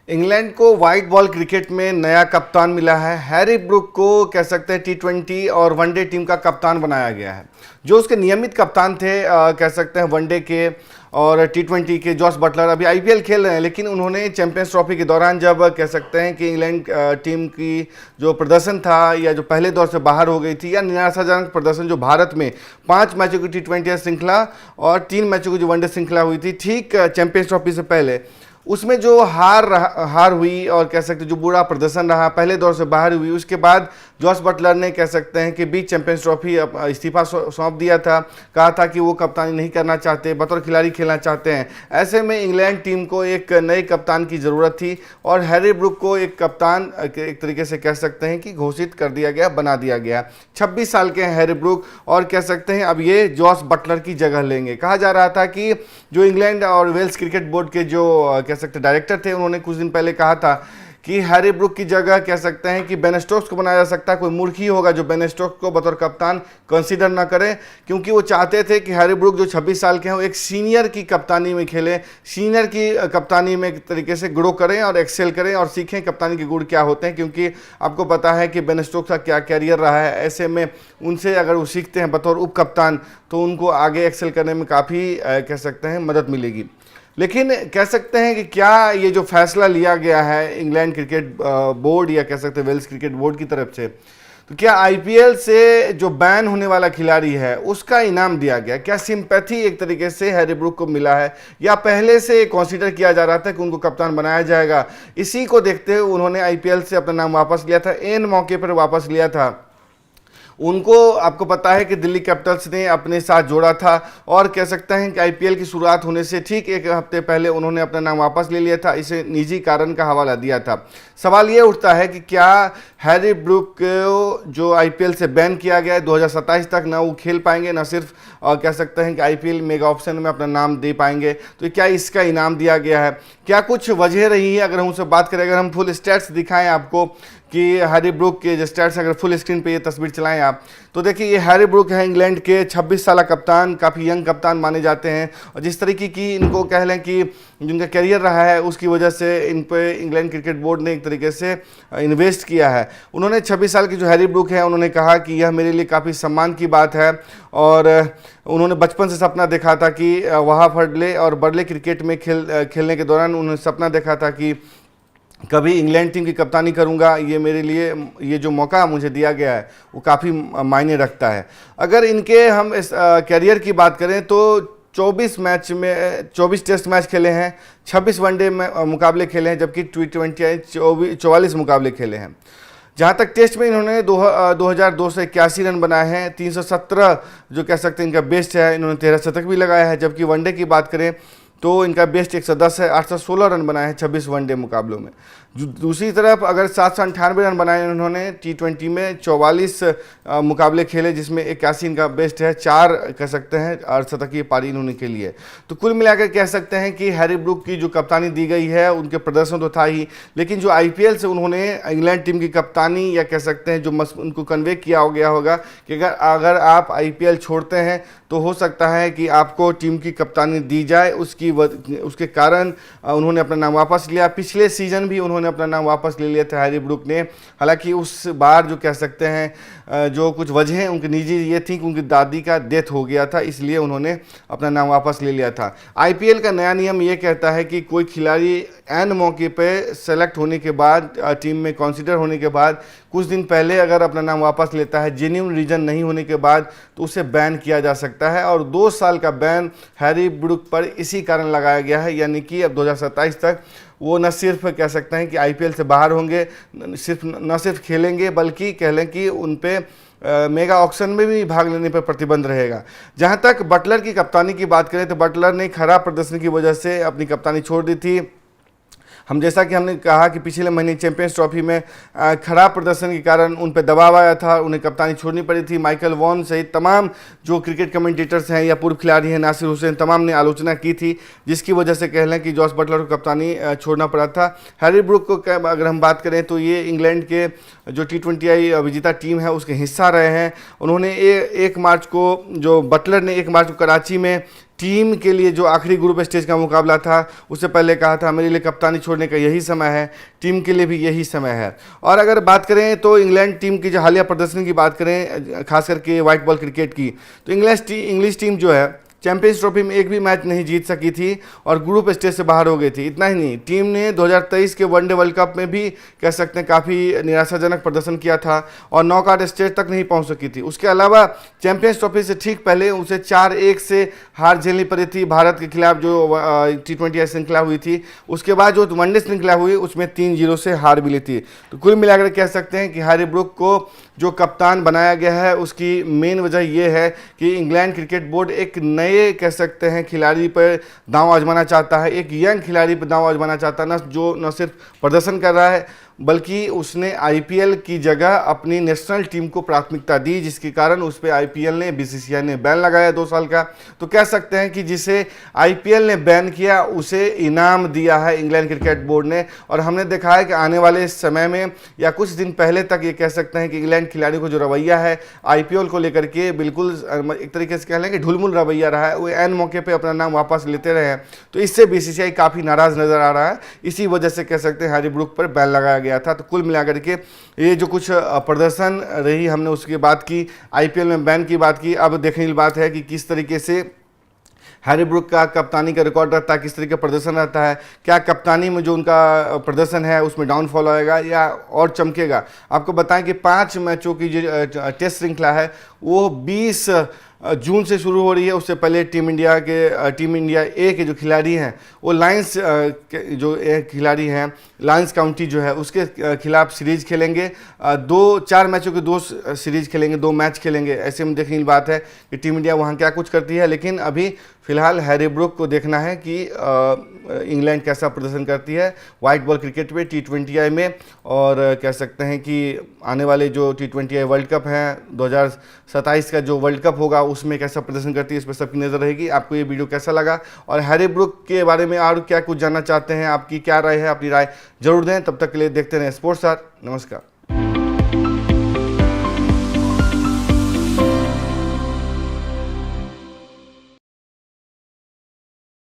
England को white ball cricket में नया कप्तान मिला है। हैरी ब्रूक को कह सकते हैं टी20 और वनडे टीम का कप्तान बनाया गया है। जो उसके नियमित कप्तान थे कह सकते हैं वनडे के और टी20 के, जॉस बटलर अभी आईपीएल खेल रहे हैं, लेकिन उन्होंने चैंपियंस ट्रॉफी के दौरान जब कह सकते हैं कि इंग्लैंड टीम की जो प्रदर्शन था या जो पहले दौर से बाहर हो गई थी या निराशाजनक प्रदर्शन जो भारत में 5 मैचों की टी20 श्रृंखला और 3 मैचों की जो वनडे श्रृंखला हुई थी ठीक चैंपियंस ट्रॉफी से पहले, उसमें जो हार हुई और कह सकते जो बुरा प्रदर्शन रहा, पहले दौर से बाहर हुई, उसके बाद जॉस बटलर ने कह सकते हैं कि बीच चैंपियंस ट्रॉफी इस्तीफा सौंप दिया था। कहा था कि वो कप्तानी नहीं करना चाहते, बतौर खिलाड़ी खेलना चाहते हैं। ऐसे में इंग्लैंड टीम को एक नए कप्तान की ज़रूरत थी और हैरी ब्रूक को एक कप्तान एक तरीके से कह सकते हैं कि घोषित कर दिया गया, बना दिया गया। 26 साल के हैं हैरी ब्रूक और कह सकते हैं अब ये जॉस बटलर की जगह लेंगे। कहा जा रहा था कि जो इंग्लैंड और वेल्स क्रिकेट बोर्ड के जो कह सकते डायरेक्टर थे, उन्होंने कुछ दिन पहले कहा था कि हैरी ब्रूक की जगह कह सकते हैं कि बेन स्टोक्स को बनाया जा सकता है। कोई मूर्ख ही होगा जो बेन स्टोक्स को बतौर कप्तान कंसीडर ना करे, क्योंकि वो चाहते थे कि हैरी ब्रूक जो 26 साल के हैं वो एक सीनियर की कप्तानी में खेले, सीनियर की कप्तानी में एक तरीके से ग्रो करें और एक्सेल करें और सीखें कप्तानी के गुण क्या होते हैं। क्योंकि आपको पता है कि बेन स्टोक्स का क्या कैरियर रहा है। ऐसे में उनसे अगर वो सीखते हैं बतौर उप कप्तान तो उनको आगे एक्सेल करने में काफ़ी कह सकते हैं मदद मिलेगी। लेकिन कह सकते हैं कि क्या ये जो फैसला लिया गया है इंग्लैंड क्रिकेट बोर्ड या कह सकते हैं वेल्स क्रिकेट बोर्ड की तरफ से, तो क्या आईपीएल से जो बैन होने वाला खिलाड़ी है उसका इनाम दिया गया? क्या सिंपैथी एक तरीके से हैरी ब्रूक को मिला है या पहले से कंसीडर किया जा रहा था कि उनको कप्तान बनाया जाएगा? इसी को देखते हुए उन्होंने आईपीएल से अपना नाम वापस लिया था, एन मौके पर वापस लिया था। उनको आपको पता है कि दिल्ली कैपिटल्स ने अपने साथ जोड़ा था और कह सकते हैं कि आईपीएल की शुरुआत होने से ठीक एक हफ्ते पहले उन्होंने अपना नाम वापस ले लिया था। इसे निजी कारण का हवाला दिया था। सवाल ये उठता है कि क्या हैरी ब्रूक को जो आईपीएल से बैन किया गया है 2027 तक, ना वो खेल पाएंगे, ना सिर्फ कह सकते हैं कि आईपीएल मेगा ऑप्शन में अपना नाम दे पाएंगे, तो क्या इसका इनाम दिया गया है? क्या कुछ वजह रही है? अगर हम उससे बात करें, अगर हम फुल स्टैट्स दिखाएं आपको कि हैरी ब्रूक के जो स्टैट्स, अगर फुल स्क्रीन पे ये तस्वीर चलाएं आप, तो देखिए ये हैरी ब्रूक है, इंग्लैंड के 26 साल कप्तान, काफ़ी यंग कप्तान माने जाते हैं। और जिस तरीके की इनको कह लें कि जिनका करियर रहा है उसकी वजह से इन पे इंग्लैंड क्रिकेट बोर्ड ने एक तरीके से इन्वेस्ट किया है। उन्होंने 26 साल की जो हैरी ब्रूक है, उन्होंने कहा कि यह मेरे लिए काफ़ी सम्मान की बात है और उन्होंने बचपन से सपना देखा था कि वहाँ फडले और बर्ले क्रिकेट में खेलने के दौरान उन्होंने सपना देखा था कि कभी इंग्लैंड टीम की कप्तानी करूंगा। ये मेरे लिए ये जो मौका मुझे दिया गया है वो काफ़ी मायने रखता है। अगर इनके हम इस कैरियर की बात करें तो 24 टेस्ट मैच खेले हैं, 26 वनडे मुकाबले खेले हैं, जबकि टी20 44 मुकाबले खेले हैं। जहाँ तक टेस्ट में इन्होंने 2002 से 81 रन बनाए हैं, 317 जो कह सकते हैं इनका बेस्ट है। इन्होंने 13 शतक भी लगाया है। जबकि वनडे की बात करें तो इनका बेस्ट 110 है, 816 रन बनाए हैं 26 वनडे मुकाबलों में। दूसरी तरफ अगर 798 रन बनाए उन्होंने टी20 में 44 मुकाबले खेले, जिसमें 81 इनका बेस्ट है, 4 कह सकते हैं अर्धशतकीय पारी इन्होंने खेली है। तो कुल मिलाकर कह सकते हैं कि हैरी ब्रूक की जो कप्तानी दी गई है उनके प्रदर्शन तो था ही, लेकिन जो आईपीएल से उन्होंने इंग्लैंड टीम की कप्तानी या कह सकते हैं जो उनको कन्वे किया हो गया होगा कि अगर आप आईपीएल छोड़ते हैं तो हो सकता है कि आपको टीम की कप्तानी दी जाए। उसके कारण उन्होंने अपना नाम वापस लिया। पिछले सीजन भी उन्होंने अपना नाम वापस ले लिया था हैरी ब्रूक ने। हालांकि उस बार जो कह सकते हैं जो कुछ वजह उनकी निजी ये थी कि उनकी दादी का डेथ हो गया था, इसलिए उन्होंने अपना नाम वापस ले लिया था। आईपीएल का नया नियम ये कहता है कि कोई खिलाड़ी एन मौके पे सेलेक्ट होने के बाद, टीम में कंसीडर होने के बाद कुछ दिन पहले अगर अपना नाम वापस लेता है, जेन्युइन रीज़न नहीं होने के बाद, तो उसे बैन किया जा सकता है। और 2 साल का बैन हैरी ब्रूक पर इसी कारण लगाया गया है, यानी कि अब 2027 तक वो न सिर्फ कह सकते हैं कि आईपीएल से बाहर होंगे, न सिर्फ खेलेंगे, बल्कि कह लें कि उन पे मेगा ऑक्शन में भी भाग लेने पर प्रतिबंध रहेगा। जहां तक बटलर की कप्तानी की बात करें तो बटलर ने खराब प्रदर्शन की वजह से अपनी कप्तानी छोड़ दी थी। जैसा कि हमने कहा कि पिछले महीने चैंपियंस ट्रॉफी में खराब प्रदर्शन के कारण उन पर दबाव आया था, उन्हें कप्तानी छोड़नी पड़ी थी। माइकल वॉन सहित तमाम जो क्रिकेट कमेंटेटर्स हैं या पूर्व खिलाड़ी हैं, नासिर हुसैन, तमाम ने आलोचना की थी, जिसकी वजह से कह लें कि जॉस बटलर को कप्तानी छोड़ना पड़ा था। हैरी ब्रूक को अगर हम बात करें तो ये इंग्लैंड के जो टी20 विजेता टीम है उसके हिस्सा रहे हैं। उन्होंने 1 मार्च को, जो बटलर ने 1 मार्च को कराची में टीम के लिए जो आखिरी ग्रुप स्टेज का मुकाबला था, उससे पहले कहा था मेरे लिए कप्तानी छोड़ने का यही समय है, टीम के लिए भी यही समय है। और अगर बात करें तो इंग्लैंड टीम की जो हालिया प्रदर्शन की बात करें, खास करके वाइट बॉल क्रिकेट की, तो इंग्लिश टीम जो है चैंपियंस ट्रॉफी में एक भी मैच नहीं जीत सकी थी और ग्रुप स्टेज से बाहर हो गई थी। इतना ही नहीं, टीम ने 2023 के वनडे वर्ल्ड कप में भी कह सकते हैं काफ़ी निराशाजनक प्रदर्शन किया था और नॉकआउट स्टेज तक नहीं पहुंच सकी थी। उसके अलावा चैंपियंस ट्रॉफी से ठीक पहले उसे 4-1 से हार झेलनी पड़ी थी भारत के खिलाफ, जो T20 श्रृंखला हुई थी। उसके बाद जो वनडे श्रृंखला हुई उसमें 3-0 से हार मिली थी। तो कुल मिलाकर कह सकते हैं कि हैरी ब्रूक को जो कप्तान बनाया गया है उसकी मेन वजह यह है कि इंग्लैंड क्रिकेट बोर्ड एक नए कह सकते हैं खिलाड़ी पर दांव आजमाना चाहता है, एक यंग खिलाड़ी पर दांव आजमाना चाहता है, जो न सिर्फ प्रदर्शन कर रहा है बल्कि उसने आईपीएल की जगह अपनी नेशनल टीम को प्राथमिकता दी, जिसके कारण उस पर आईपीएल ने, बीसीसीआई ने बैन लगाया 2 साल का। तो कह सकते हैं कि जिसे आईपीएल ने बैन किया उसे इनाम दिया है इंग्लैंड क्रिकेट बोर्ड ने। और हमने देखा है कि आने वाले समय में या कुछ दिन पहले तक ये कह सकते हैं कि इंग्लैंड खिलाड़ियों को जो रवैया है आईपीएल को लेकर के बिल्कुल एक तरीके से कह लें कि ढुलमुल रवैया रहा है, वो एन मौके पर अपना नाम वापस लेते रहे हैं। तो इससे बीसीसीआई काफ़ी नाराज़ नज़र आ रहा है, इसी वजह से कह सकते हैं हैरी ब्रूक पर बैन लगाया गया था। तो कुल मिलाकर के ये जो कुछ प्रदर्शन रही, हमने उसकी बात की, आईपीएल में बैन की बात की। अब देखने की बात है कि किस तरीके से हैरी ब्रूक का कप्तानी का रिकॉर्ड रहता है, किस तरीके का प्रदर्शन रहता है, क्या कप्तानी में जो उनका प्रदर्शन है उसमें डाउनफॉल आएगा या और चमकेगा। आपको बताएं कि 5 मैचों की जो टेस्ट श्रृंखला है वो 20 जून से शुरू हो रही है। उससे पहले टीम इंडिया ए के जो खिलाड़ी हैं वो लायंस के जो खिलाड़ी हैं, लायंस काउंटी जो है उसके खिलाफ सीरीज खेलेंगे, 4 मैचों के 2 सीरीज खेलेंगे, 2 मैच खेलेंगे। ऐसे में देखने की बात है कि टीम इंडिया वहाँ क्या कुछ करती है। लेकिन अभी फिलहाल हैरी ब्रूक को देखना है कि इंग्लैंड कैसा प्रदर्शन करती है वाइट बॉल क्रिकेट में T20I में। और कह सकते हैं कि आने वाले जो T20I वर्ल्ड कप हैं 2027 का जो वर्ल्ड कप होगा उसमें कैसा प्रदर्शन करती है इस पर सबकी नज़र रहेगी। आपको ये वीडियो कैसा लगा और हैरी ब्रूक के बारे में और क्या कुछ जानना चाहते हैं, आपकी क्या राय है, अपनी राय जरूर दें। तब तक के लिए देखते रहें स्पोर्ट्स स्टार। नमस्कार।